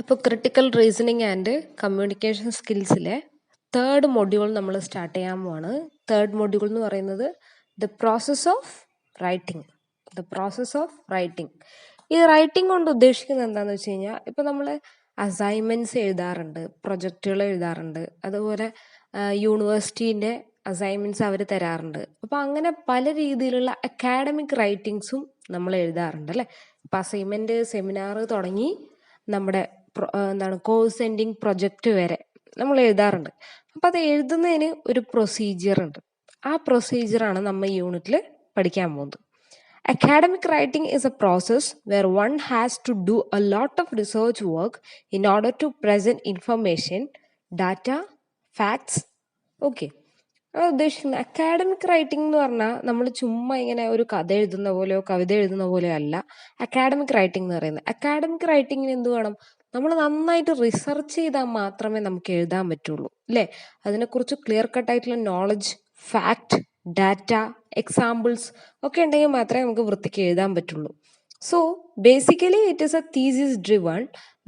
ഇപ്പോൾ critical reasoning and communication സ്കിൽസിലെ third module നമ്മൾ സ്റ്റാർട്ട് ചെയ്യാൻ പോവാണ്. തേർഡ് മൊഡ്യൂൾ എന്ന് പറയുന്നത് the process of writing. The process of writing. ഈ റൈറ്റിംഗ് കൊണ്ട് ഉദ്ദേശിക്കുന്നത് എന്താണെന്ന് വെച്ച് കഴിഞ്ഞാൽ, ഇപ്പോൾ നമ്മൾ അസൈൻമെൻറ്റ്സ് എഴുതാറുണ്ട്, പ്രൊജക്റ്റുകൾ എഴുതാറുണ്ട്, അതുപോലെ യൂണിവേഴ്സിറ്റീൻ്റെ അസൈൻമെൻറ്റ്സ് അവർ തരാറുണ്ട്. അപ്പോൾ അങ്ങനെ പല രീതിയിലുള്ള അക്കാഡമിക് റൈറ്റിങ്സും നമ്മൾ എഴുതാറുണ്ട് അല്ലേ. ഇപ്പോൾ അസൈൻമെൻറ്റ്, സെമിനാർ തുടങ്ങി നമ്മുടെ കോഴ്സ് എൻഡിങ് പ്രൊജക്റ്റ് വരെ നമ്മൾ എഴുതാറുണ്ട്. അപ്പോൾ അത് എഴുതുന്നതിന് ഒരു പ്രൊസീജിയർ ഉണ്ട്. ആ പ്രൊസീജിയറാണ് നമ്മൾ ഈ യൂണിറ്റിൽ പഠിക്കാൻ പോകുന്നത്. Academic writing is a process where one has to do a lot of research work in order to present information, data, facts. Okay. അത് ഉദ്ദേശിക്കുന്നത് അക്കാഡമിക് റൈറ്റിംഗ് എന്ന് പറഞ്ഞാൽ നമ്മൾ ചുമ്മാ ഇങ്ങനെ ഒരു കഥ എഴുതുന്ന പോലെയോ കവിത എഴുതുന്ന പോലെയോ അല്ല അക്കാഡമിക് റൈറ്റിംഗ് എന്ന് പറയുന്നത്. അക്കാഡമിക് റൈറ്റിങ്ങിന് എന്ത് വേണം? നമ്മൾ നന്നായിട്ട് റിസർച്ച് ചെയ്താൽ മാത്രമേ നമുക്ക് എഴുതാൻ പറ്റുള്ളൂ അല്ലേ. അതിനെക്കുറിച്ച് ക്ലിയർ കട്ടായിട്ടുള്ള നോളജ്, ഫാക്ട്, ഡാറ്റ, എക്സാമ്പിൾസ് ഒക്കെ ഉണ്ടെങ്കിൽ മാത്രമേ നമുക്ക് വൃത്തിക്ക് എഴുതാൻ പറ്റുള്ളൂ. So basically it is a thesis driven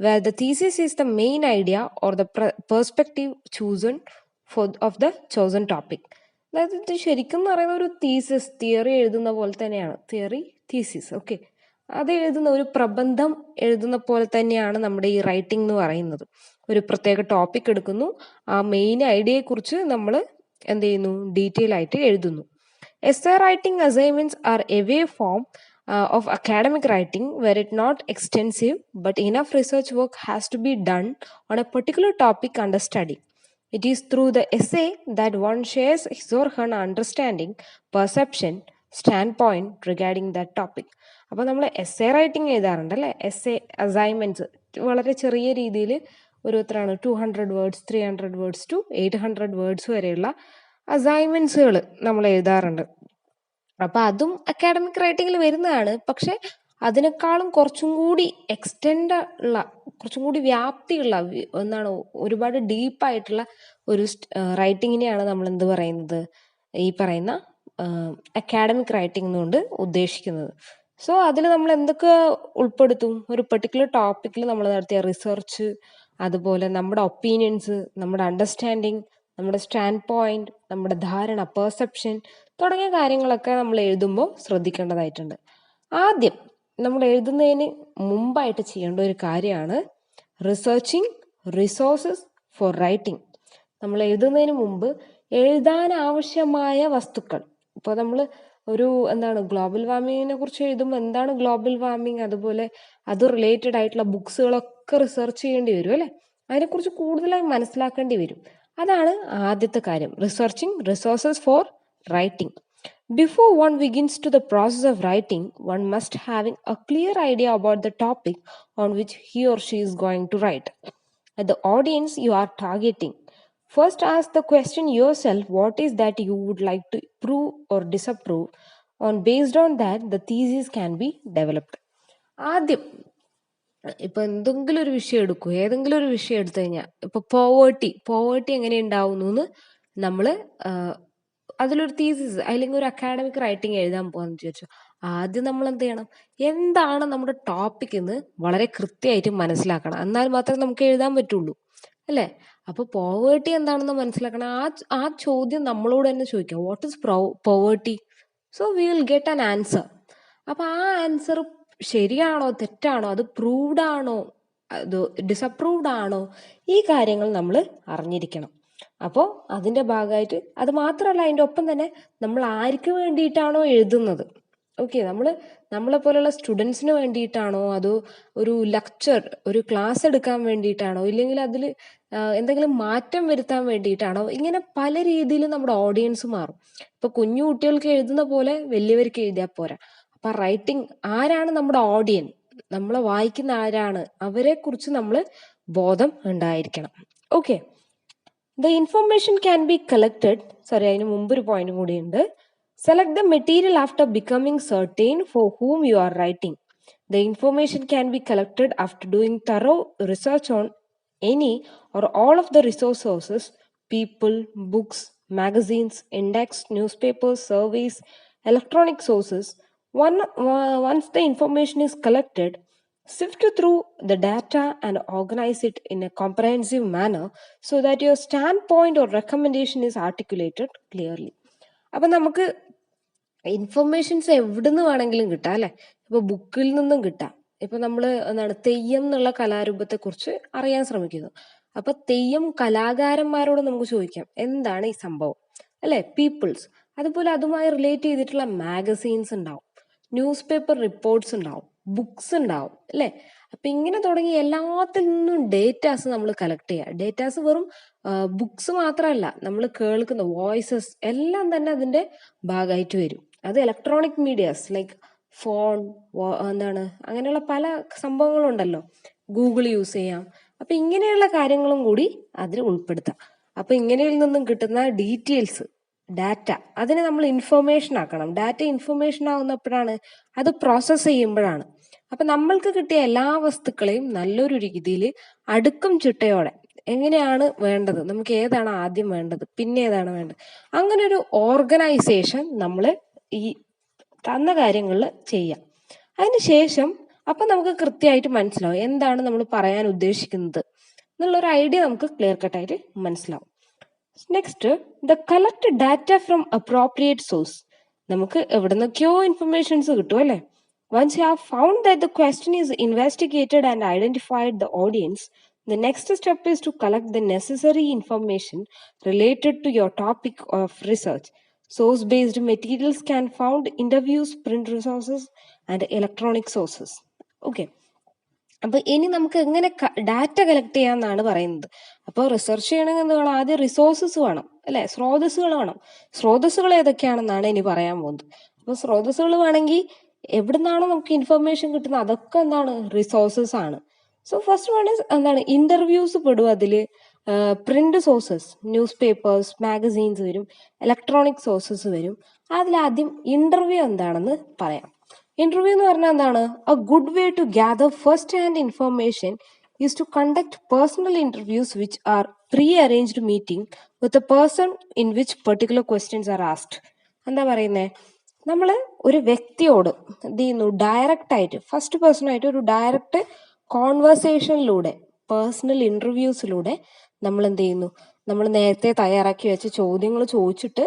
where the thesis is the main idea or the perspective chosen of the chosen topic. അതായത് ഇത് ശരിക്കും എന്ന് പറയുന്ന ഒരു തീസിസ്, തിയറി എഴുതുന്ന പോലെ തന്നെയാണ്. Theory, thesis, okay. അത് എഴുതുന്ന ഒരു പ്രബന്ധം എഴുതുന്ന പോലെ തന്നെയാണ് നമ്മുടെ ഈ റൈറ്റിംഗ് എന്ന് പറയുന്നത്. ഒരു പ്രത്യേക ടോപ്പിക് എടുക്കുന്നു, ആ മെയിൻ ഐഡിയയെക്കുറിച്ച് നമ്മൾ എന്ത് ചെയ്യുന്നു, ഡീറ്റെയിൽ ആയിട്ട് എഴുതുന്നു. Essay writing assignments are a way form of academic writing where it not extensive but enough research work has to be done on a particular topic under study. It is through the essay that one shares his or her understanding, perception, standpoint regarding that topic. അപ്പോൾ നമ്മൾ essay writing എഴുതാറുണ്ട് അല്ലേ. Essay assignments വളരെ ചെറിയ രീതിയിൽ ഒരു എത്രയാണ് 200 words, 300 words to 800 words വരെയുള്ള അസൈൻമെൻറ്റ്സുകൾ നമ്മൾ എഴുതാറുണ്ട്. അപ്പം അതും അക്കാഡമിക് റൈറ്റിങ്ങിൽ വരുന്നതാണ്. പക്ഷെ അതിനേക്കാളും കുറച്ചും കൂടി എക്സ്റ്റെൻഡ് ഉള്ള, കുറച്ചും കൂടി വ്യാപ്തിയുള്ള ഒരുപാട് ഡീപ്പായിട്ടുള്ള ഒരു റൈറ്റിങ്ങിനെയാണ് നമ്മൾ എന്ത് പറയുന്നത്, ഈ പറയുന്ന അക്കാഡമിക് റൈറ്റിംഗ് എന്നുകൊണ്ട് ഉദ്ദേശിക്കുന്നത്. സോ അതിൽ നമ്മൾ എന്തൊക്കെ ഉൾപ്പെടുത്തും? ഒരു പെർട്ടിക്കുലർ ടോപ്പിക്കിൽ നമ്മൾ നടത്തിയ റിസർച്ച്, അതുപോലെ നമ്മുടെ ഒപ്പീനിയൻസ്, നമ്മുടെ അണ്ടർസ്റ്റാൻഡിങ്, നമ്മുടെ സ്റ്റാൻഡ് പോയിന്റ്, നമ്മുടെ ധാരണ, പെർസെപ്ഷൻ തുടങ്ങിയ കാര്യങ്ങളൊക്കെ നമ്മൾ എഴുതുമ്പോൾ ശ്രദ്ധിക്കേണ്ടതായിട്ടുണ്ട്. ആദ്യം നമ്മൾ എഴുതുന്നതിന് മുമ്പായിട്ട് ചെയ്യേണ്ട ഒരു കാര്യമാണ് റിസർച്ചിങ് റിസോഴ്സസ് ഫോർ റൈറ്റിംഗ്. നമ്മൾ എഴുതുന്നതിന് മുമ്പ് എഴുതാൻ ആവശ്യമായ വസ്തുക്കൾ, ഇപ്പോൾ നമ്മൾ ഒരു ഗ്ലോബൽ വാർമിങ്ങിനെ കുറിച്ച് എഴുതുമ്പോൾ എന്താണ് ഗ്ലോബൽ വാർമിങ്, അതുപോലെ അത് റിലേറ്റഡ് ആയിട്ടുള്ള ബുക്സുകളൊക്കെ റിസർച്ച് ചെയ്യേണ്ടി വരും അല്ലേ. അതിനെക്കുറിച്ച് കൂടുതലായി മനസ്സിലാക്കേണ്ടി വരും. അതാണ് ആദ്യത്തെ കാര്യം, researching resources four writing. Before one begins to the process of writing, one must having a clear idea about the topic on which he or she is going to write and the audience you are targeting. First ask the question yourself, what is that you would like to prove or disapprove, on based on that the thesis can be developed. ആദ്യം ഇപ്പൊ എന്തെങ്കിലും ഒരു വിഷയം എടുക്കൂ, ഏതെങ്കിലും ഒരു വിഷയം എടുത്തു കഴിഞ്ഞാൽ ഇപ്പൊ പോവേർട്ടി എങ്ങനെ ഉണ്ടാവുന്നു എന്ന് നമ്മള് അതിലൊരു തീസിസ് അല്ലെങ്കിൽ ഒരു അക്കാഡമിക് റൈറ്റിംഗ് എഴുതാൻ പോകാന്ന് വിചാരിച്ചു. ആദ്യം നമ്മൾ എന്ത് ചെയ്യണം, എന്താണ് നമ്മുടെ ടോപ്പിക് എന്ന് വളരെ കൃത്യമായിട്ട് മനസ്സിലാക്കണം. എന്നാൽ മാത്രമേ നമുക്ക് എഴുതാൻ പറ്റുള്ളൂ അല്ലേ. അപ്പൊ പോവേർട്ടി എന്താണെന്ന് മനസ്സിലാക്കണം. ആ ചോദ്യം നമ്മളോട് തന്നെ ചോദിക്കാം, what is poverty? So we will get an answer. അപ്പൊ ആ ആൻസർ ശരിയാണോ തെറ്റാണോ, അത് പ്രൂവ്ഡ് ആണോ, അത് ഡിസപ്രൂവ്ഡ് ആണോ, ഈ കാര്യങ്ങൾ നമ്മൾ അറിഞ്ഞിരിക്കണം. അപ്പോൾ അതിൻ്റെ ഭാഗമായിട്ട് അത് മാത്രമല്ല, അതിൻ്റെ ഒപ്പം തന്നെ നമ്മൾ ആർക്ക് വേണ്ടിയിട്ടാണോ എഴുതുന്നത്, ഓക്കെ, നമ്മളെ പോലെയുള്ള സ്റ്റുഡൻസിന് വേണ്ടിയിട്ടാണോ, അതോ ഒരു ലെക്ചർ, ഒരു ക്ലാസ് എടുക്കാൻ വേണ്ടിയിട്ടാണോ, ഇല്ലെങ്കിൽ അതിൽ എന്തെങ്കിലും മാറ്റം വരുത്താൻ വേണ്ടിയിട്ടാണോ, ഇങ്ങനെ പല രീതിയിൽ നമ്മുടെ ഓഡിയൻസ് മാറും. ഇപ്പൊ കുഞ്ഞു കുട്ടികൾക്ക് എഴുതുന്ന പോലെ വലിയവർക്ക് എഴുതിയാൽ പോരാ. അപ്പൊ റൈറ്റിംഗ് ആരാണ് നമ്മുടെ ഓഡിയൻ, നമ്മളെ വായിക്കുന്ന ആരാണ്, അവരെ കുറിച്ച് നമ്മൾ ബോധം ഉണ്ടായിരിക്കണം. Okay. The information can be collected. അതിന് മുമ്പ് ഒരു പോയിന്റ് കൂടിയുണ്ട്. Select the material after becoming certain for whom you are writing. The information can be collected after doing thorough research on any or all of the resource sources, people, books, magazines, index, newspapers, surveys, electronic sources. Once the information is collected, Sift through the data and organize it in a comprehensive manner so that your standpoint or recommendation is articulated clearly. അപ്പം നമുക്ക് informations എവിടുന്ന് വേണമെങ്കിലും കിട്ടാം അല്ലെ. ഇപ്പൊ ബുക്കിൽ നിന്നും കിട്ടാം. ഇപ്പൊ നമ്മൾ എന്താണ് തെയ്യം എന്നുള്ള കലാരൂപത്തെ കുറിച്ച് അറിയാൻ ശ്രമിക്കുന്നു. അപ്പൊ തെയ്യം കലാകാരന്മാരോട് നമുക്ക് ചോദിക്കാം എന്താണ് ഈ സംഭവം അല്ലെ, പീപ്പിൾസ്. അതുപോലെ അതുമായി റിലേറ്റ് ചെയ്തിട്ടുള്ള മാഗസീൻസ് ഉണ്ടാവും, ന്യൂസ് പേപ്പർ റിപ്പോർട്ട്സ് ഉണ്ടാവും, ബുക്സ് ഉണ്ടാവും അല്ലെ. അപ്പൊ ഇങ്ങനെ തുടങ്ങി എല്ലാത്തിൽ നിന്നും ഡേറ്റാസ് നമ്മൾ കളക്ട് ചെയ്യുക. ഡേറ്റാസ് വെറും ബുക്സ് മാത്രമല്ല, നമ്മൾ കേൾക്കുന്ന വോയിസസ് എല്ലാം തന്നെ അതിന്റെ ഭാഗമായിട്ട് വരും. അത് ഇലക്ട്രോണിക് മീഡിയാസ് ലൈക്ക് ഫോൺ, എന്താണ് അങ്ങനെയുള്ള പല സംഭവങ്ങളുണ്ടല്ലോ, ഗൂഗിൾ യൂസ് ചെയ്യാം. അപ്പൊ ഇങ്ങനെയുള്ള കാര്യങ്ങളും കൂടി അതിൽ ഉൾപ്പെടുത്താം. അപ്പൊ ഇങ്ങനെയിൽ നിന്നും കിട്ടുന്ന ഡീറ്റെയിൽസ്, ഡാറ്റ, അതിനെ നമ്മൾ ഇൻഫർമേഷൻ ആക്കണം. ഡാറ്റ ഇൻഫർമേഷൻ ആവുന്നപ്പോഴാണ്, അത് പ്രോസസ്സ് ചെയ്യുമ്പോഴാണ്. അപ്പൊ നമ്മൾക്ക് കിട്ടിയ എല്ലാ വസ്തുക്കളെയും നല്ലൊരു രീതിയിൽ അടുക്കും ചിട്ടയോടെ എങ്ങനെയാണ് വേണ്ടത്, നമുക്ക് ഏതാണ് ആദ്യം വേണ്ടത്, പിന്നെ ഏതാണ് വേണ്ടത്, അങ്ങനെ ഒരു ഓർഗനൈസേഷൻ നമ്മൾ ഈ തന്ന കാര്യങ്ങളിൽ ചെയ്യാം. അതിനുശേഷം അപ്പൊ നമുക്ക് കൃത്യമായിട്ട് മനസ്സിലാവും എന്താണ് നമ്മൾ പറയാൻ ഉദ്ദേശിക്കുന്നത് എന്നുള്ളൊരു ഐഡിയ നമുക്ക് ക്ലിയർ കട്ടായിട്ട് മനസ്സിലാവും. Next, the collect data from appropriate source. നമുക്ക് എവിടെ നിന്നൊക്കെയോ ഇൻഫർമേഷൻസ് കിട്ടും അല്ലെ. Once you have found that the question is investigated and identified the audience, the next step is to collect the necessary information related to your topic of research. Source-based materials can found interviews, print resources, and electronic sources. Okay. അപ്പൊ ഇനി നമുക്ക് എങ്ങനെ data collect ചെയ്യാന്നാണ് പറയുന്നത്. അപ്പോൾ research ചെയ്യണമെങ്കിൽ എന്ത് വേണം? ആദ്യം റിസോഴ്സസ് വേണം അല്ലെ, സ്രോതസ്സുകൾ വേണം. സ്രോതസ്സുകൾ ഏതൊക്കെയാണെന്നാണ് ഇനി പറയാൻ പോകുന്നത്. അപ്പൊ സ്രോതസ്സുകൾ വേണമെങ്കിൽ എവിടുന്നാണോ നമുക്ക് ഇൻഫർമേഷൻ കിട്ടുന്നത് അതൊക്കെ എന്താണ്, റിസോഴ്സസ് ആണ്. സോ ഫസ്റ്റ് വൺ ഇസ് എന്താണ്, ഇന്റർവ്യൂസ് പെടും അതില്. Print sources, newspapers, magazines വരും, ഇലക്ട്രോണിക് സോഴ്സസ് വരും. അതിലാദ്യം ഇന്റർവ്യൂ എന്താണെന്ന് പറയാം. ഇന്റർവ്യൂ എന്ന് പറഞ്ഞാൽ എന്താണ്? A good way to gather first hand information is to conduct personal interviews which are prearranged meeting with a person in which particular questions are asked. എന്താ പറയുന്നത്? നമ്മൾ ഒരു വ്യക്തിയോട് എന്ത് ചെയ്യുന്നു, ഡയറക്റ്റ് ആയിട്ട്, ഫസ്റ്റ് പേഴ്സൺ ആയിട്ട് ഒരു ഡയറക്റ്റ് കോൺവെർസേഷനിലൂടെ, പേഴ്സണൽ ഇന്റർവ്യൂസിലൂടെ നമ്മൾ എന്ത് ചെയ്യുന്നു, നമ്മൾ നേരത്തെ തയ്യാറാക്കി വെച്ച ചോദ്യങ്ങൾ ചോദിച്ചിട്ട്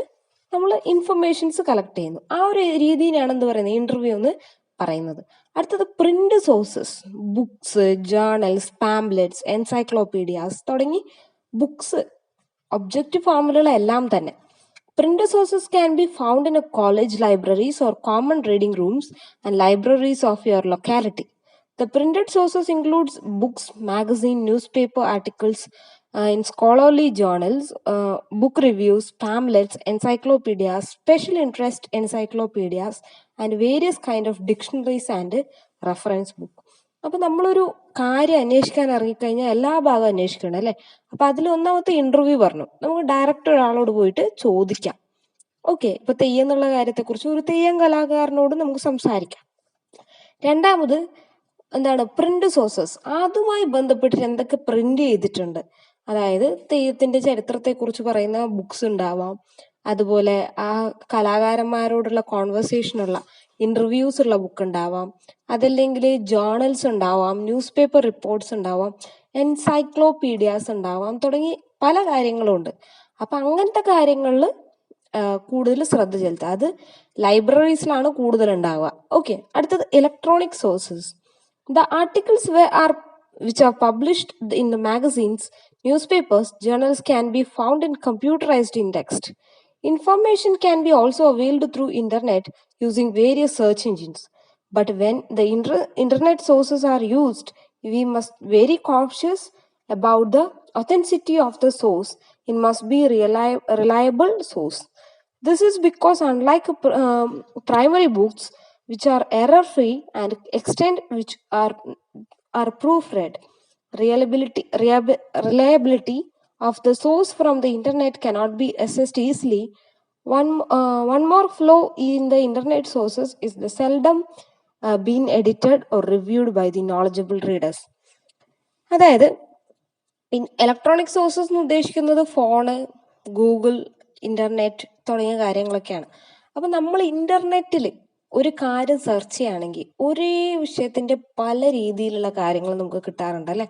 നമ്മൾ ഇൻഫർമേഷൻസ് കളക്ട് ചെയ്യുന്നു. ആ ഒരു രീതിയിലാണ് എന്ത് പറയുന്നത്, ഇന്റർവ്യൂ എന്ന് പറയുന്നത്. അടുത്തത് print sources, books, journals, പാംപ്ലെറ്റ്സ്, encyclopaedias തുടങ്ങി ബുക്സ്, ഒബ്ജക്റ്റീവ് ഫോമുകളെല്ലാം തന്നെ. Printed sources can be found in a college libraries or common reading rooms and libraries of your locality. The printed sources includes books, magazine, newspaper articles in scholarly journals, book reviews, pamphlets, encyclopedias, special interest encyclopedias, and various kind of dictionaries and reference book. അപ്പൊ നമ്മളൊരു കാര്യം അന്വേഷിക്കാൻ ഇറങ്ങിക്കഴിഞ്ഞാൽ എല്ലാ ഭാഗവും അന്വേഷിക്കണം അല്ലെ. അപ്പൊ അതിൽ ഒന്നാമത്തെ ഇന്റർവ്യൂ പറഞ്ഞു, നമുക്ക് ഡയറക്റ്റ് ഒരാളോട് പോയിട്ട് ചോദിക്കാം. ഓക്കെ, ഇപ്പൊ തെയ്യം എന്നുള്ള കാര്യത്തെക്കുറിച്ച് ഒരു തെയ്യം കലാകാരനോട് നമുക്ക് സംസാരിക്കാം. രണ്ടാമത് എന്താണ്, പ്രിന്റ് സോഴ്സസ്. അതുമായി ബന്ധപ്പെട്ടിട്ട് എന്തൊക്കെ പ്രിന്റ് ചെയ്തിട്ടുണ്ട്, അതായത് തെയ്യത്തിന്റെ ചരിത്രത്തെക്കുറിച്ച് പറയുന്ന ബുക്സ് ഉണ്ടാവാം, അതുപോലെ ആ കലാകാരന്മാരോടുള്ള കോൺവെർസേഷനുള്ള ഇന്റർവ്യൂസ് ഉള്ള ബുക്ക് ഉണ്ടാവാം, അതല്ലെങ്കിൽ ജേർണൽസ് ഉണ്ടാവാം, ന്യൂസ് പേപ്പർ റിപ്പോർട്ട്സ് ഉണ്ടാവാം, എൻസൈക്ലോപീഡിയാസ് ഉണ്ടാവാം, തുടങ്ങി പല കാര്യങ്ങളും ഉണ്ട്. അപ്പൊ അങ്ങനത്തെ കാര്യങ്ങളിൽ കൂടുതൽ ശ്രദ്ധ ചെലുത്തുക. അത് ലൈബ്രറീസിലാണ് കൂടുതൽ ഉണ്ടാവുക. ഓക്കെ, അടുത്തത് electronic sources. The articles which are published in the magazines, newspapers, journals can be found in computerized indexed. Information can be also availed through internet using various search engines. But when the internet sources are used, we must be very cautious about the authenticity of the source. It must be reliable source. This is because unlike primary books, which are error-free and extent which are proofread, reliability of the source from the internet cannot be assessed easily. One more flaw in the internet sources is the seldom being edited or reviewed by the knowledgeable readers. അതായത് electronic sources എന്ന് ഉദ്ദേശിക്കുന്നത് phone, Google, internet തുടങ്ങിയ കാര്യങ്ങളൊക്കെയാണ്. അപ്പൊ നമ്മൾ ഇന്റർനെറ്റിൽ ഒരു കാര്യം സെർച്ച് ചെയ്യുകയാണെങ്കിൽ ഒരേ വിഷയത്തിന്റെ പല രീതിയിലുള്ള കാര്യങ്ങൾ നമുക്ക് കിട്ടാറുണ്ട് അല്ലെ.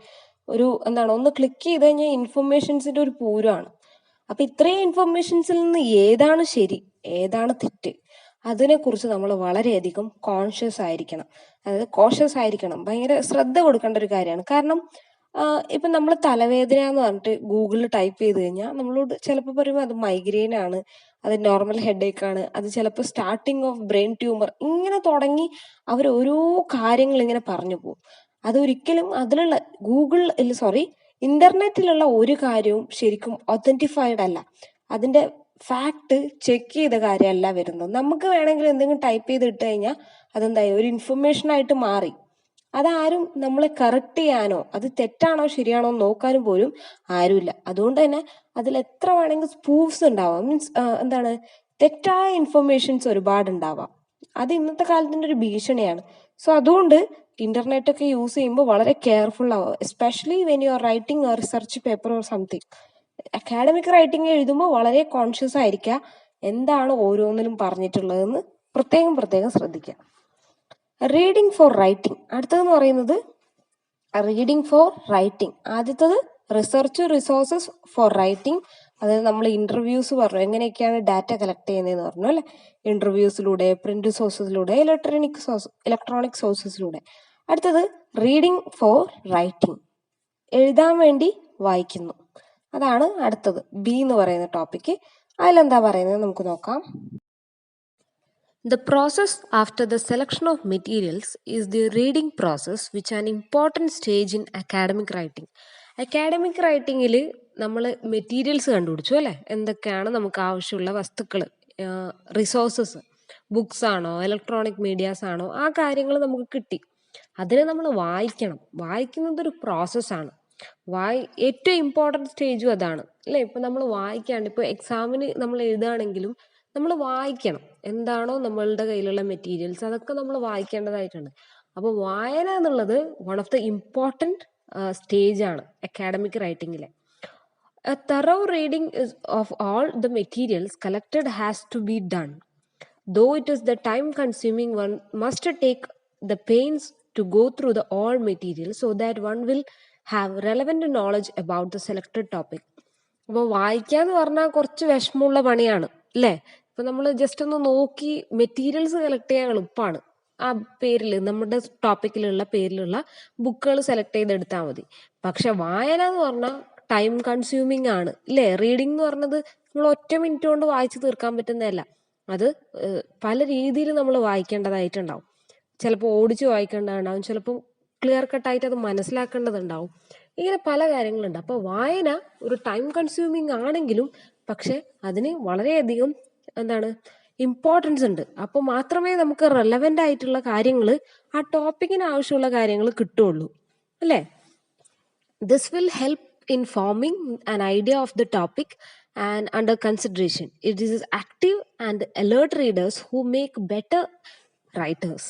ഒന്ന് ക്ലിക്ക് ചെയ്ത് കഴിഞ്ഞാൽ ഇൻഫർമേഷൻസിന്റെ ഒരു പൂരമാണ്. അപ്പൊ ഇത്രയും ഇൻഫർമേഷൻസിൽ നിന്ന് ഏതാണ് ശരി, ഏതാണ് തെറ്റ്, അതിനെക്കുറിച്ച് നമ്മൾ വളരെയധികം കോൺഷ്യസ് ആയിരിക്കണം. അതായത് കോഷ്യസ് ആയിരിക്കണം, ഭയങ്കര ശ്രദ്ധ കൊടുക്കേണ്ട ഒരു കാര്യമാണ്. കാരണം ഇപ്പം നമ്മൾ തലവേദന എന്ന് പറഞ്ഞിട്ട് ഗൂഗിളിൽ ടൈപ്പ് ചെയ്ത് കഴിഞ്ഞാൽ നമ്മളോട് ചിലപ്പോൾ പറയുമ്പോൾ അത് മൈഗ്രെയിൻ ആണ്, അത് നോർമൽ ഹെഡേക്ക് ആണ്, അത് ചിലപ്പോൾ സ്റ്റാർട്ടിങ് ഓഫ് ബ്രെയിൻ ട്യൂമർ, ഇങ്ങനെ തുടങ്ങി അവർ ഓരോ കാര്യങ്ങൾ ഇങ്ങനെ പറഞ്ഞു പോകും. അതൊരിക്കലും അതിലുള്ള ഇന്റർനെറ്റിലുള്ള ഒരു കാര്യവും ശരിക്കും ഒതന്റിഫൈഡ് അല്ല. അതിന്റെ ഫാക്ട് ചെക്ക് ചെയ്ത കാര്യമല്ല വരുന്നത്. നമുക്ക് വേണമെങ്കിൽ എന്തെങ്കിലും ടൈപ്പ് ചെയ്ത് ഇട്ട് കഴിഞ്ഞാൽ അതെന്തായി ഒരു ഇൻഫർമേഷൻ ആയിട്ട് മാറി. അതാരും നമ്മളെ കറക്റ്റ് ചെയ്യാനോ അത് തെറ്റാണോ ശരിയാണോ നോക്കാനും പോലും ആരുമില്ല. അതുകൊണ്ട് തന്നെ അതിൽ എത്ര വേണമെങ്കിൽ സ്പൂഫ്സ് ഉണ്ടാവാം, മീൻസ് തെറ്റായ ഇൻഫർമേഷൻസ് ഒരുപാട് ഉണ്ടാവാം. അത് ഇന്നത്തെ കാലത്തിന്റെ ഒരു ഭീഷണിയാണ്. സോ അതുകൊണ്ട് ഇന്റർനെറ്റ് ഒക്കെ യൂസ് ചെയ്യുമ്പോൾ വളരെ കെയർഫുൾ ആവുക, especially when you are writing or research paper or something. Academic writing എഴുതുമ്പോൾ വളരെ കോൺഷ്യസ് ആയിരിക്കുക, എന്താണ് ഓരോന്നിലും പറഞ്ഞിട്ടുള്ളതെന്ന് പ്രത്യേകം ശ്രദ്ധിക്കുക. Reading for writing. അടുത്തതെന്ന് പറയുന്നത് റീഡിംഗ് ഫോർ റൈറ്റിംഗ്. ആദ്യത്തത് റിസോഴ്സസ് ഫോർ റൈറ്റിംഗ്. അതായത് നമ്മൾ ഇന്റർവ്യൂസ് പറഞ്ഞു, എങ്ങനെയൊക്കെയാണ് ഡാറ്റ കളക്ട് ചെയ്യുന്നതെന്ന് പറഞ്ഞു അല്ലെ. ഇന്റർവ്യൂസിലൂടെ, പ്രിന്റ് സോഴ്സസിലൂടെ, ഇലക്ട്രോണിക് സോഴ്സസിലൂടെ. അടുത്തത് റീഡിംഗ് ഫോർ റൈറ്റിംഗ്, എഴുതാൻ വേണ്ടി വായിക്കുന്നു. അതാണ് അടുത്തത് ബി എന്ന് പറയുന്ന ടോപ്പിക്ക്. അതിലെന്താ പറയുന്നത് നമുക്ക് നോക്കാം. The process after the selection of materials is the reading process, which is an important stage in academic writing. Academic റൈറ്റിങ്ങിൽ നമ്മൾ മെറ്റീരിയൽസ് കണ്ടുപിടിച്ചു അല്ലേ, എന്തൊക്കെയാണ് നമുക്ക് ആവശ്യമുള്ള വസ്തുക്കൾ, റിസോഴ്സസ്, ബുക്സ് ആണോ ഇലക്ട്രോണിക് മീഡിയാസ് ആണോ, ആ കാര്യങ്ങൾ നമുക്ക് കിട്ടി. അതിനെ നമ്മൾ വായിക്കണം. വായിക്കുന്നത് ഒരു പ്രോസസ്സാണ്. ഏറ്റവും ഇമ്പോർട്ടൻറ്റ് സ്റ്റേജും അതാണ് അല്ലേ. ഇപ്പം നമ്മൾ വായിക്കാണ്ട്, ഇപ്പോൾ എക്സാമിന് നമ്മൾ എഴുതുകയാണെങ്കിലും നമ്മൾ വായിക്കണം. എന്താണോ നമ്മളുടെ കയ്യിലുള്ള മെറ്റീരിയൽസ് അതൊക്കെ നമ്മൾ വായിക്കേണ്ടതായിട്ടുണ്ട്. അപ്പോൾ വായന എന്നുള്ളത് one of the important stage ആണ് academic റൈറ്റിങ്ങിലെ. A thorough reading of all the materials collected has to be done. Though it is the time consuming, one must take the pains to go through all materials so that one will have relevant knowledge about the selected topic. അപ്പോൾ വായിക്കാന്ന് പറഞ്ഞാൽ കുറച്ച് വിഷമമുള്ള പണിയാണ് അല്ലേ. ഇപ്പൊ നമ്മൾ just ഒന്ന് നോക്കി മെറ്റീരിയൽസ് കളക്ട് ചെയ്യാൻ എളുപ്പമാണ്. ആ പേരിൽ, നമ്മുടെ ടോപ്പിക്കിലുള്ള പേരിലുള്ള ബുക്കുകൾ സെലക്ട് ചെയ്തെടുത്താൽ മതി. പക്ഷെ വായന എന്ന് പറഞ്ഞാൽ ടൈം കൺസ്യൂമിങ് ആണ് അല്ലേ. റീഡിംഗ് എന്ന് പറഞ്ഞത് നമ്മൾ ഒറ്റ മിനിറ്റ് കൊണ്ട് വായിച്ചു തീർക്കാൻ പറ്റുന്നതല്ല. അത് പല രീതിയിൽ നമ്മൾ വായിക്കേണ്ടതായിട്ടുണ്ടാവും. ചിലപ്പോൾ ഓടിച്ച് വായിക്കേണ്ടതുണ്ടാവും, ചിലപ്പോൾ ക്ലിയർ കട്ടായിട്ട് അത് മനസ്സിലാക്കേണ്ടതുണ്ടാവും. ഇങ്ങനെ പല കാര്യങ്ങളുണ്ട്. അപ്പോൾ വായന ഒരു ടൈം കൺസ്യൂമിങ് ആണെങ്കിലും പക്ഷെ അതിന് വളരെയധികം ഇമ്പോർട്ടൻസ് ഉണ്ട്. അപ്പോൾ മാത്രമേ നമുക്ക് റെലവൻ്റ് ആയിട്ടുള്ള കാര്യങ്ങൾ, ആ ടോപ്പിക്കിന് ആവശ്യമുള്ള കാര്യങ്ങൾ കിട്ടുള്ളൂ അല്ലേ. This will help in forming an idea of the topic and under consideration. It is active and alert readers who make better writers.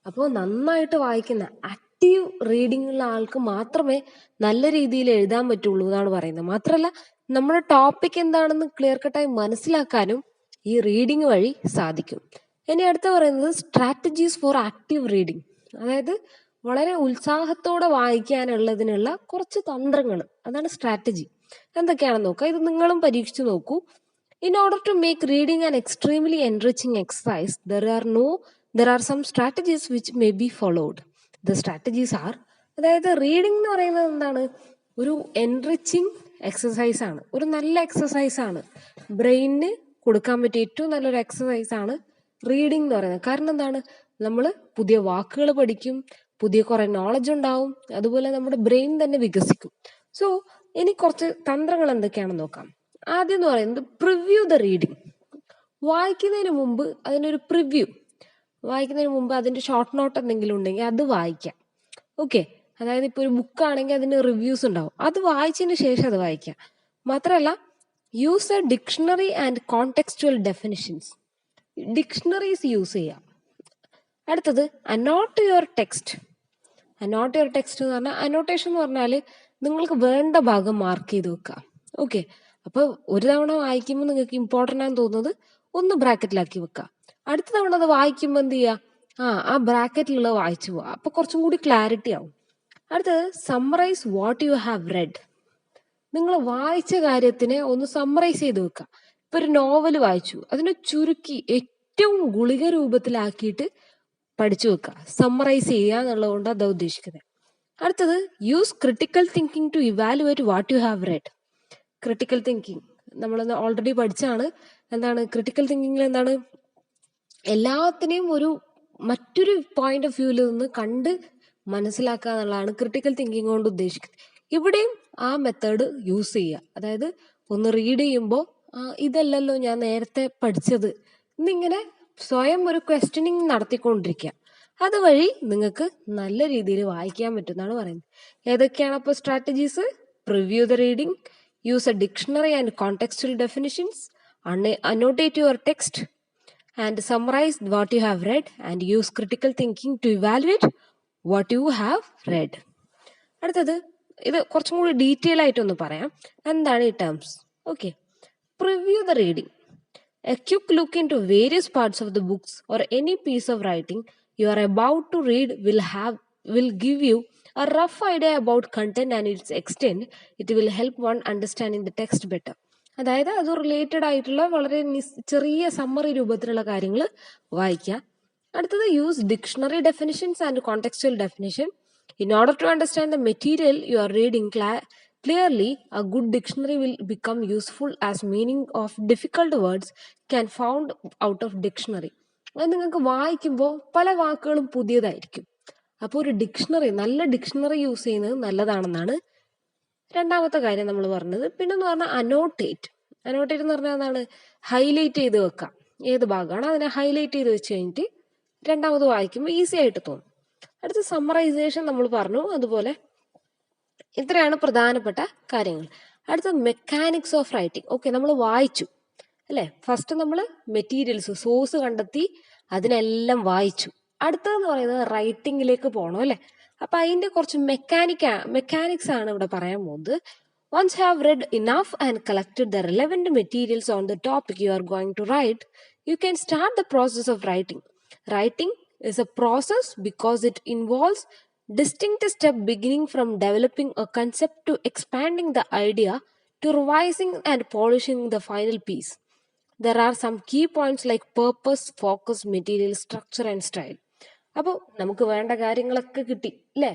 അപ്പോൾ നന്നായിട്ട് വായിക്കുന്ന ആക്റ്റീവ് റീഡിംഗ് ഉള്ള ആൾക്ക് മാത്രമേ നല്ല രീതിയിൽ എഴുതാൻ പറ്റുള്ളൂ എന്നാണ് പറയുന്നത്. മാത്രമല്ല നമ്മുടെ ടോപ്പിക് എന്താണെന്ന് ക്ലിയർ കട്ടായി മനസ്സിലാക്കാനും ഈ റീഡിംഗ് വഴി സാധിക്കും. ഇനി അടുത്ത പറയുന്നത് സ്ട്രാറ്റജീസ് ഫോർ ആക്റ്റീവ് റീഡിംഗ്. അതായത് വളരെ ഉത്സാഹത്തോടെ വായിക്കാനുള്ളതിനുള്ള കുറച്ച് തന്ത്രങ്ങൾ, അതാണ് സ്ട്രാറ്റജി. എന്തൊക്കെയാണെന്ന് നോക്കാം. ഇത് നിങ്ങളും പരീക്ഷിച്ചു നോക്കൂ. In order to make reading an extremely enriching exercise, there are some strategies which may be followed. The strategies are, അതായത് റീഡിംഗ് എന്ന് പറയുന്നത് എന്താണ്, ഒരു എൻറിച്ചിങ് എക്സസൈസ് ആണ്, ഒരു നല്ല എക്സസൈസ് ആണ്, ബ്രെയിനിന് കൊടുക്കാൻ പറ്റിയ ഏറ്റവും നല്ലൊരു എക്സസൈസ് ആണ് റീഡിംഗ് എന്ന് പറയുന്നത്. കാരണം എന്താണ്, നമ്മൾ പുതിയ വാക്കുകൾ പഠിക്കും, പുതിയ കുറെ നോളജ് ഉണ്ടാവും, അതുപോലെ നമ്മുടെ ബ്രെയിൻ തന്നെ വികസിക്കും. സോ ഇനി കുറച്ച് തന്ത്രങ്ങൾ എന്തൊക്കെയാണെന്ന് നോക്കാം. ആദ്യം എന്ന് പറയുന്നത് പ്രിവ്യൂ ദ റീഡിംഗ്. വായിക്കുന്നതിന് മുമ്പ് അതിനൊരു പ്രിവ്യൂ, വായിക്കുന്നതിന് മുമ്പ് അതിന്റെ ഷോർട്ട് നോട്ട് എന്തെങ്കിലും ഉണ്ടെങ്കിൽ അത് വായിക്കാം. ഓക്കെ, അതായത് ഇപ്പോൾ ഒരു ബുക്കാണെങ്കിൽ അതിന് റിവ്യൂസ് ഉണ്ടാവും, അത് വായിച്ചതിന് ശേഷം അത് വായിക്കാം. മാത്രമല്ല use A dictionary and contextual definitions. Dictionaries use ചെയ്യാം. അടുത്തത് അനോട്ട് യുവർ ടെക്സ്റ്റ്. അനോട്ട് യുവർ ടെക്സ്റ്റ് എന്ന് പറഞ്ഞാൽ, അനോട്ടേഷൻ എന്ന് പറഞ്ഞാൽ നിങ്ങൾക്ക് വേണ്ട ഭാഗം മാർക്ക് ചെയ്ത് വെക്കുക. ഓക്കെ, അപ്പോൾ ഒരു തവണ വായിക്കുമ്പോൾ നിങ്ങൾക്ക് ഇമ്പോർട്ടൻ്റ് ആണെന്ന് തോന്നുന്നത് ഒന്ന് ബ്രാക്കറ്റിലാക്കി വെക്കുക. അടുത്ത തവണ അത് വായിക്കുമ്പോൾ എന്ത് ചെയ്യുക, ആ ബ്രാക്കറ്റിലുള്ളത് വായിച്ചു പോവുക. അപ്പോൾ കുറച്ചും കൂടി ക്ലാരിറ്റി ആവും. അടുത്തത് summarise what you have red. നിങ്ങൾ വായിച്ച കാര്യത്തിനെ ഒന്ന് സമ്മറൈസ് ചെയ്ത് വെക്കുക. ഇപ്പൊ ഒരു നോവൽ വായിച്ചു, അതിനെ ചുരുക്കി ഏറ്റവും ഗുളിക രൂപത്തിലാക്കിയിട്ട് പഠിച്ചു വെക്കുക. സമ്മറൈസ് ചെയ്യുക എന്നുള്ളതുകൊണ്ട് അതാ ഉദ്ദേശിക്കുന്നത്. അടുത്തത് use critical thinking to evaluate what you have read. Critical thinking നമ്മളൊന്ന് ഓൾറെഡി പഠിച്ചാണ്. എന്താണ് ക്രിട്ടിക്കൽ തിങ്കിങ്ങിൽ? എന്താണ് എല്ലാത്തിനെയും മറ്റൊരു പോയിന്റ് ഓഫ് വ്യൂവിൽ നിന്ന് കണ്ട് മനസ്സിലാക്കുക എന്നുള്ളതാണ് ക്രിട്ടിക്കൽ തിങ്കിങ് കൊണ്ട് ഉദ്ദേശിക്കുന്നത്. ഇവിടെയും ആ മെത്തേഡ് യൂസ് ചെയ്യുക. അതായത് ഒന്ന് റീഡ് ചെയ്യുമ്പോൾ ഇതല്ലല്ലോ ഞാൻ നേരത്തെ പഠിച്ചത് എന്നിങ്ങനെ സ്വയം ഒരു ക്വസ്റ്റ്യനിങ് നടത്തിക്കൊണ്ടിരിക്കുക. അതുവഴി നിങ്ങൾക്ക് നല്ല രീതിയിൽ വായിക്കാൻ പറ്റുമെന്നാണ് പറയുന്നത്. ഏതൊക്കെയാണ് അപ്പോൾ strategies? Preview the reading, use A dictionary and contextual definitions, annotate your text and summarize what you have read, and use critical thinking to evaluate what you have read. അടുത്തത് ഇത് കുറച്ചും കൂടി ഡീറ്റെയിൽ ആയിട്ടൊന്ന് പറയാം. എന്താണ് ഈ terms? Okay, preview the reading. A quick look into various parts of the books or any piece of writing you are about to read will give you a rough idea about content and its extent. It will help one understanding the text better. അതായത് അത് related ആയിട്ടുള്ള വളരെ ചെറിയ summary രൂപത്തിലുള്ള കാര്യങ്ങൾ വായിക്കുക. അടുത്തത് use dictionary definitions and contextual definition. In order to understand the material you are reading clearly, a good dictionary will become useful as meaning of difficult words can found out of dictionary. അത് നിങ്ങൾക്ക് വായിക്കുമ്പോൾ പല വാക്കുകളും പുതിയതായിരിക്കും. അപ്പോൾ ഒരു dictionary, നല്ല dictionary use ചെയ്യുന്നത് നല്ലതാണെന്നാണ് രണ്ടാമത്തെ കാര്യം നമ്മൾ പറഞ്ഞത്. പിന്നെന്ന് പറഞ്ഞാൽ അനോട്ടേറ്റ്. അനോട്ടേറ്റ് എന്ന് പറഞ്ഞാൽ എന്താണ്? ഹൈലൈറ്റ് ചെയ്ത് വെക്കാം. ഏത് ഭാഗമാണ് അതിനെ ഹൈലൈറ്റ് ചെയ്ത് വെച്ച് കഴിഞ്ഞിട്ട് രണ്ടാമത് വായിക്കുമ്പോൾ ഈസി ആയിട്ട് തോന്നും. അടുത്ത സമ്മറൈസേഷൻ നമ്മൾ പറഞ്ഞു. അതുപോലെ ഇത്രയാണ് പ്രധാനപ്പെട്ട കാര്യങ്ങൾ. അടുത്ത മെക്കാനിക്സ് ഓഫ് റൈറ്റിംഗ്. ഓക്കെ, നമ്മൾ വായിച്ചു അല്ലേ? ഫസ്റ്റ് നമ്മൾ മെറ്റീരിയൽസ്, സോഴ്സ് കണ്ടെത്തി, അതിനെല്ലാം വായിച്ചു. അടുത്തതെന്ന് പറയുന്നത് റൈറ്റിംഗിലേക്ക് പോകണം അല്ലേ? അപ്പൊ അതിന്റെ കുറച്ച് മെക്കാനിക്സ് ആണ് ഇവിടെ പറയാൻ പോകുന്നത്. Once you have read enough and collected the relevant materials on the topic you are going to write, you can start the process of writing. Writing is a process because it involves distinct steps beginning from developing a concept to expanding the idea to revising and polishing the final piece. There are some key points like purpose, focus, material, structure and style. അപ്പോൾ നമുക്ക് വേണ്ട കാര്യങ്ങളൊക്കെ കിട്ടി അല്ലേ?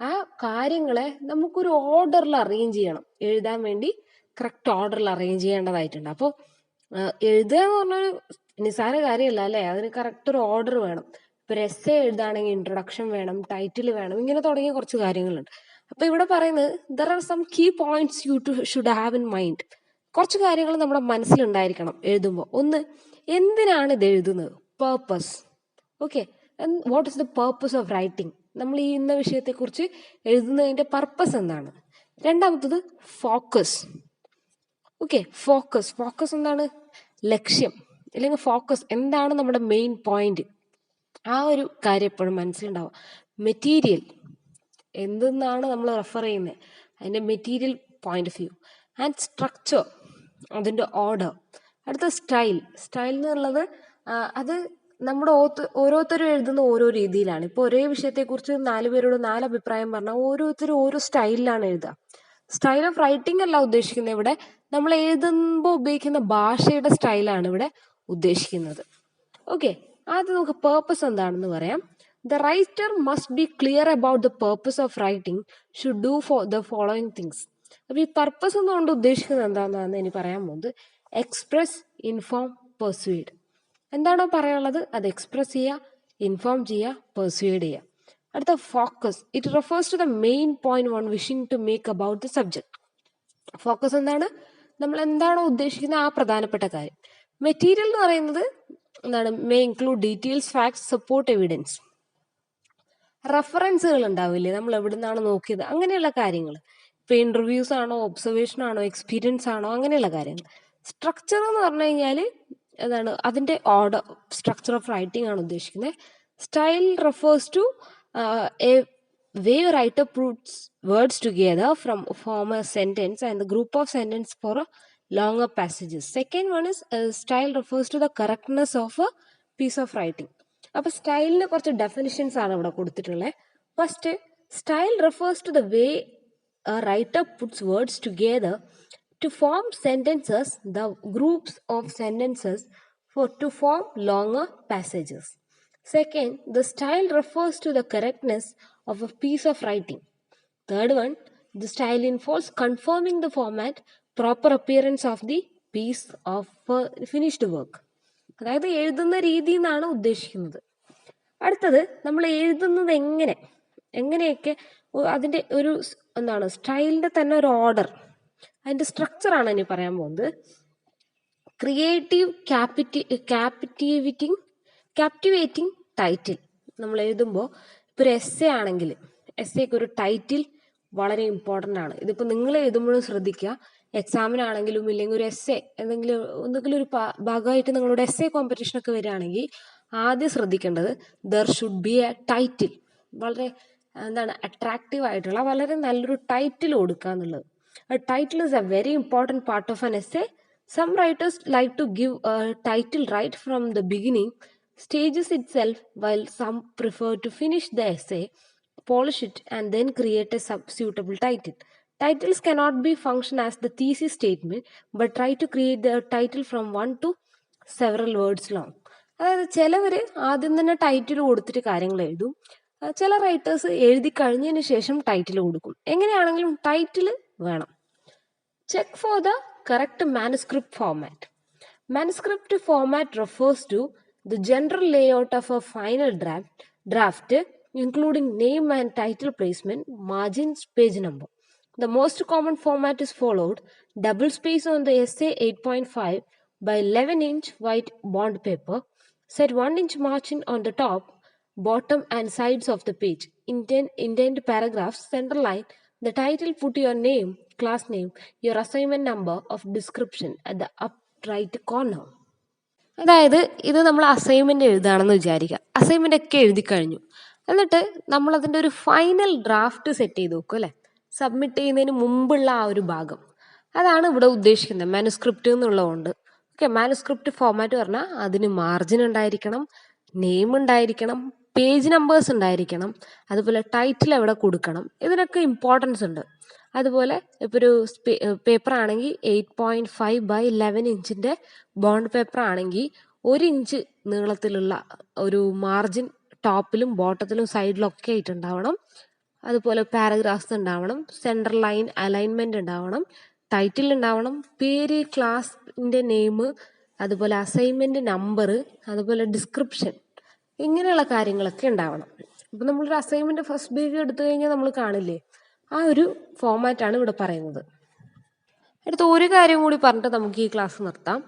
ആ കാര്യങ്ങളെ നമുക്കൊരു ഓർഡറിൽ അറേഞ്ച് ചെയ്യണം. എഴുതാൻ വേണ്ടി കറക്റ്റ് ഓർഡറിൽ അറേഞ്ച് ചെയ്യേണ്ടതായിട്ടുണ്ട്. അപ്പോൾ എഴുതുക എന്ന് പറഞ്ഞൊരു നിസ്സാര കാര്യമല്ല അല്ലേ? അതിന് കറക്റ്റ് ഒരു ഓർഡർ വേണം. ഇപ്പൊ എസ്സേ എഴുതാണെങ്കിൽ ഇൻട്രൊഡക്ഷൻ വേണം, ടൈറ്റിൽ വേണം, ഇങ്ങനെ തുടങ്ങിയ കുറച്ച് കാര്യങ്ങളുണ്ട്. അപ്പൊ ഇവിടെ പറയുന്നത് there are some key points you should have in mind. കുറച്ച് കാര്യങ്ങൾ നമ്മുടെ മനസ്സിലുണ്ടായിരിക്കണം എഴുതുമ്പോൾ. ഒന്ന്, എന്തിനാണ് ഇത് എഴുതുന്നത്? Purpose. Okay, what is the purpose of writing? നമ്മൾ ഈ ഇന്ന വിഷയത്തെക്കുറിച്ച് എഴുതുന്നതിന്റെ പർപ്പസ് എന്താണ്? രണ്ടാമത്തത് ഫോക്കസ്. ഓക്കെ, ഫോക്കസ് എന്താണ്? ലക്ഷ്യം, അല്ലെങ്കിൽ ഫോക്കസ് എന്താണ് നമ്മുടെ മെയിൻ പോയിന്റ്? ആ ഒരു കാര്യം എപ്പോഴും മനസ്സിലുണ്ടാവുക. മെറ്റീരിയൽ, എന്തെന്നാണ് നമ്മൾ റെഫർ ചെയ്യുന്നത്, അതിന്റെ material point of view. And structure, അതിന്റെ ഓർഡർ. അടുത്ത സ്റ്റൈൽ എന്നുള്ളത് അത് നമ്മുടെ ഓരോരുത്തരും എഴുതുന്ന ഓരോ രീതിയിലാണ്. ഇപ്പൊ ഒരേ വിഷയത്തെക്കുറിച്ച് 4 പേരോട് 4 അഭിപ്രായം പറഞ്ഞാൽ ഓരോരുത്തരും ഓരോ സ്റ്റൈലിലാണ് എഴുതുക. സ്റ്റൈൽ ഓഫ് റൈറ്റിംഗ് അല്ല ഉദ്ദേശിക്കുന്നത് ഇവിടെ. നമ്മൾ എഴുതുമ്പോൾ ഉപയോഗിക്കുന്ന ഭാഷയുടെ സ്റ്റൈലാണ് ഇവിടെ ഉദ്ദേശിക്കുന്നത്. ഓക്കെ, ആദ്യം നമുക്ക് പേർപ്പസ് എന്താണെന്ന് പറയാം. The writer must be clear about the purpose of writing should do for the following things. അപ്പൊ ഈ പർപ്പസ് എന്നുകൊണ്ട് ഉദ്ദേശിക്കുന്നത് എന്താണെന്നാണ് ഇനി പറയാൻ പോകുന്നത്. Express, inform, persuade. എന്താണോ പറയാനുള്ളത് അത് എക്സ്പ്രസ് ചെയ്യുക, ഇൻഫോം ചെയ്യുക, പെർസ്വേഡ് ചെയ്യുക. അടുത്ത focus. It refers to the main point one wishing to make about the subject. Focus എന്താണ്? നമ്മൾ എന്താണോ ഉദ്ദേശിക്കുന്നത് ആ പ്രധാനപ്പെട്ട കാര്യം. മെറ്റീരിയൽ എന്ന് പറയുന്നത് എന്താണ്? May include details, facts, support, evidence. റെഫറൻസുകൾ ഉണ്ടാവില്ലേ, നമ്മൾ എവിടെ നിന്നാണ് നോക്കിയത്, അങ്ങനെയുള്ള കാര്യങ്ങൾ. ഇപ്പൊ ഇന്റർവ്യൂസ് ആണോ, ഒബ്സർവേഷൻ ആണോ, എക്സ്പീരിയൻസ് ആണോ, അങ്ങനെയുള്ള കാര്യങ്ങൾ. സ്ട്രക്ചർ എന്ന് പറഞ്ഞു കഴിഞ്ഞാൽ എന്താണ്? അതിന്റെ ഓർഡർ, സ്ട്രക്ചർ ഓഫ് റൈറ്റിംഗ് ആണ് ഉദ്ദേശിക്കുന്നത്. Style refers to a way a writer puts words together from form a sentence and the group of sentence for longer passages. Second one is style refers to the correctness of a piece of writing. അപ്പോൾ സ്റ്റൈലിന് കുറച്ച് definitions ആണ് ഇവിടെ കൊടുത്തിട്ടുള്ളത്. First, style refers to the way a writer puts words together to form sentences, the groups of sentences to form longer passages. Second, the style refers to the correctness of a piece of writing. Third one, the style involves confirming the format, proper appearance of the piece of finished work. അതായത് എഴുതുന്ന രീതി എന്നാണ് ഉദ്ദേശിക്കുന്നത്. അടുത്തത്, നമ്മൾ എഴുതുന്നത് എങ്ങനെയൊക്കെ അതിൻ്റെ ഒരു എന്താണ് സ്റ്റൈലിൻ്റെ തന്നെ ഒരു ഓർഡർ, അതിൻ്റെ സ്ട്രക്ചറാണ് ഇനി പറയാൻ പോകുന്നത്. Creative captivating title. നമ്മൾ എഴുതുമ്പോൾ ഇപ്പോൾ ഒരു എസ്സേ ആണെങ്കിൽ എസ്സേക്ക് ഒരു ടൈറ്റിൽ വളരെ ഇമ്പോർട്ടൻ്റ് ആണ്. ഇതിപ്പോൾ നിങ്ങൾ എഴുതുമ്പോഴും ശ്രദ്ധിക്കുക. എക്സാമിനാണെങ്കിലും ഇല്ലെങ്കിൽ ഒരു എസ്സേ എന്തെങ്കിലും ഒരു ഭാഗമായിട്ട് നിങ്ങളുടെ എസ്സേ കോമ്പറ്റീഷനൊക്കെ വരികയാണെങ്കിൽ ആദ്യം ശ്രദ്ധിക്കേണ്ടത് there should be A title. വളരെ അട്രാക്റ്റീവ് ആയിട്ടുള്ള വളരെ നല്ലൊരു ടൈറ്റിൽ കൊടുക്കുക എന്നുള്ളത്. A title is a very important part of an essay. Some writers like to give a title right from the beginning stages itself, while some prefer to finish the essay, polish it, and then create a suitable title. Titles cannot be function as the thesis statement, but try to create the title from 1 to several words long. അതായത് ചിലവർ ആദ്യം തന്നെ title കൊടുത്തിട്ട് കാര്യങ്ങൾ എഴുതും. ചില writers എഴുതി കഴിഞ്ഞതിന് ശേഷം ടൈറ്റിൽ കൊടുക്കും. എങ്ങനെയാണെങ്കിലും ടൈറ്റിൽ വേണം. Check for the correct manuscript format. Manuscript format refers to the general layout of a final draft, including name and title placement, margins, page number. The most common format is followed: double space on the essay 8.5 by 11-inch white bond paper, set 1-inch margin on the top, bottom and sides of the page, indent paragraphs, center line, the title, put your name, class name, your assignment number of description at the up right corner. അതായത് ഇത് നമ്മൾ assignment എഴുതുകയാണെന്ന് വിചാരിക്കുക. Assignment ഒക്കെ എഴുതി കഴിഞ്ഞു. എന്നിട്ട് നമ്മൾ അതിൻ്റെ ഒരു ഫൈനൽ ഡ്രാഫ്റ്റ് സെറ്റ് ചെയ്ത് വെക്കും അല്ലേ, സബ്മിറ്റ് ചെയ്യുന്നതിന് മുമ്പുള്ള ആ ഒരു ഭാഗം. അതാണ് ഇവിടെ ഉദ്ദേശിക്കുന്നത് മാനുസ്ക്രിപ്റ്റ് എന്നുള്ളതുകൊണ്ട്. ഓക്കെ, മാനുസ്ക്രിപ്റ്റ് ഫോർമാറ്റ് പറഞ്ഞാൽ അതിന് മാർജിൻ ഉണ്ടായിരിക്കണം, നെയിം ഉണ്ടായിരിക്കണം, പേജ് നമ്പേഴ്സ് ഉണ്ടായിരിക്കണം, അതുപോലെ ടൈറ്റിൽ എവിടെ കൊടുക്കണം, ഇതിനൊക്കെ ഇമ്പോർട്ടൻസ് ഉണ്ട്. അതുപോലെ ഇപ്പോൾ ഒരു പേപ്പർ ആണെങ്കിൽ 8.5 by 11 ഇഞ്ചിൻ്റെ ബോണ്ട് പേപ്പർ ആണെങ്കിൽ 1 ഇഞ്ച് നീളത്തിലുള്ള ഒരു മാർജിൻ ടോപ്പിലും ബോട്ടത്തിലും സൈഡിലൊക്കെ ആയിട്ടുണ്ടാവണം. അതുപോലെ പാരഗ്രാഫ്സ് ഉണ്ടാവണം, സെൻട്രൽ ലൈൻ അലൈൻമെൻറ്റ് ഉണ്ടാവണം, ടൈറ്റിൽ ഉണ്ടാവണം, പേര്, ക്ലാസിൻ്റെ നെയിം, അതുപോലെ അസൈൻമെൻറ്റ് നമ്പർ, അതുപോലെ ഡിസ്ക്രിപ്ഷൻ, ഇങ്ങനെയുള്ള കാര്യങ്ങളൊക്കെ ഉണ്ടാവണം. ഇപ്പം നമ്മളൊരു അസൈൻമെൻറ്റ് ഫസ്റ്റ് പേജ് എടുത്തു കഴിഞ്ഞാൽ നമ്മൾ കാണില്ലേ, ആ ഒരു ഫോമാറ്റാണ് ഇവിടെ പറയുന്നത്. അടുത്ത ഒരു കാര്യം കൂടി പറഞ്ഞിട്ട് നമുക്ക് ഈ ക്ലാസ് നിർത്താം.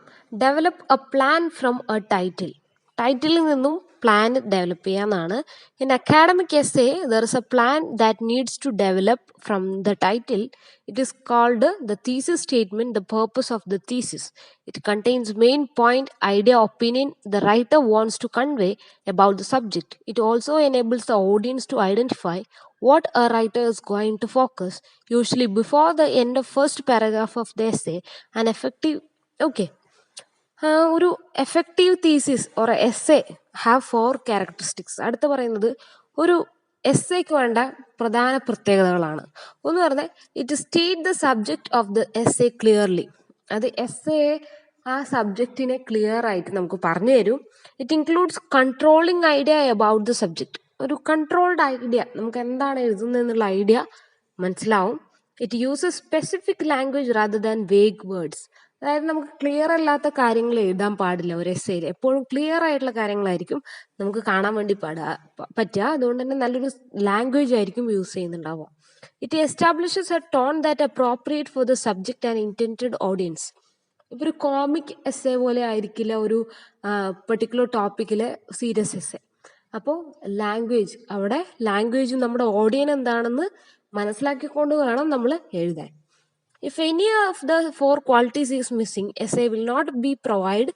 Develop a plan from a title. ടൈറ്റിലിൽ നിന്നും പ്ലാൻ ഡെവലപ്പ് ചെയ്യാന്നാണ്. In academic essay there is a plan that needs to develop from the title. It is called the thesis statement, the purpose of the thesis. It contains main point, idea, opinion the writer wants to convey about the subject. It also enables the audience to identify what a writer is going to focus, usually before the end of first paragraph of the essay. An effective, ഒരു effective thesis or essay have 4 characteristics. അടുത്ത് പറയുന്നത് ഒരു എസ്സേക്ക് വേണ്ട പ്രധാന പ്രത്യേകതകളാണ്. ഒന്ന് പറഞ്ഞാൽ it state the subject of the essay clearly. അത് എസ്സേ ആ സബ്ജക്റ്റിനെ ക്ലിയർ ആയിട്ട് നമുക്ക് പറഞ്ഞു തരും. It includes controlling idea about the subject. ഒരു കൺട്രോൾഡ് ഐഡിയ, നമുക്ക് എന്താണ് എഴുതുന്നത് എന്നുള്ള ഐഡിയ മനസ്സിലാവും. It uses specific language rather than vague words. അതായത് നമുക്ക് ക്ലിയർ അല്ലാത്ത കാര്യങ്ങൾ എഴുതാൻ പാടില്ല ഒരു എസ്സേയിൽ. എപ്പോഴും ക്ലിയർ ആയിട്ടുള്ള കാര്യങ്ങളായിരിക്കും നമുക്ക് കാണാൻ വേണ്ടി പറ്റുക. അതുകൊണ്ട് തന്നെ നല്ലൊരു ലാംഗ്വേജ് ആയിരിക്കും യൂസ് ചെയ്യുന്നുണ്ടാവുക. It establishes a tone that appropriate for the subject and intended audience. ഇപ്പോൾ ഒരു കോമിക് എസ്സേ പോലെ ആയിരിക്കില്ല ഒരു പെർട്ടിക്കുലർ ടോപ്പിക്കിലെ സീരിയസ് എസ്സേ. അപ്പോൾ അവിടെ ലാംഗ്വേജ് നമ്മുടെ ഓഡിയൻ എന്താണെന്ന് മനസ്സിലാക്കിക്കൊണ്ട് വേണം നമ്മൾ എഴുതാൻ. If any of the 4 qualities is missing, essay will not be provide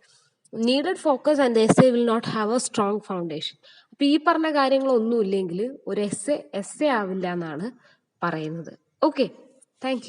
needed focus and the essay will not have a strong foundation. അപ്പോൾ ഈ പറഞ്ഞ കാര്യങ്ങളൊന്നും ഇല്ലെങ്കിൽ ഒരു എസ്സേ ആവില്ല എന്നാണ് പറയുന്നത്. Okay, thank you.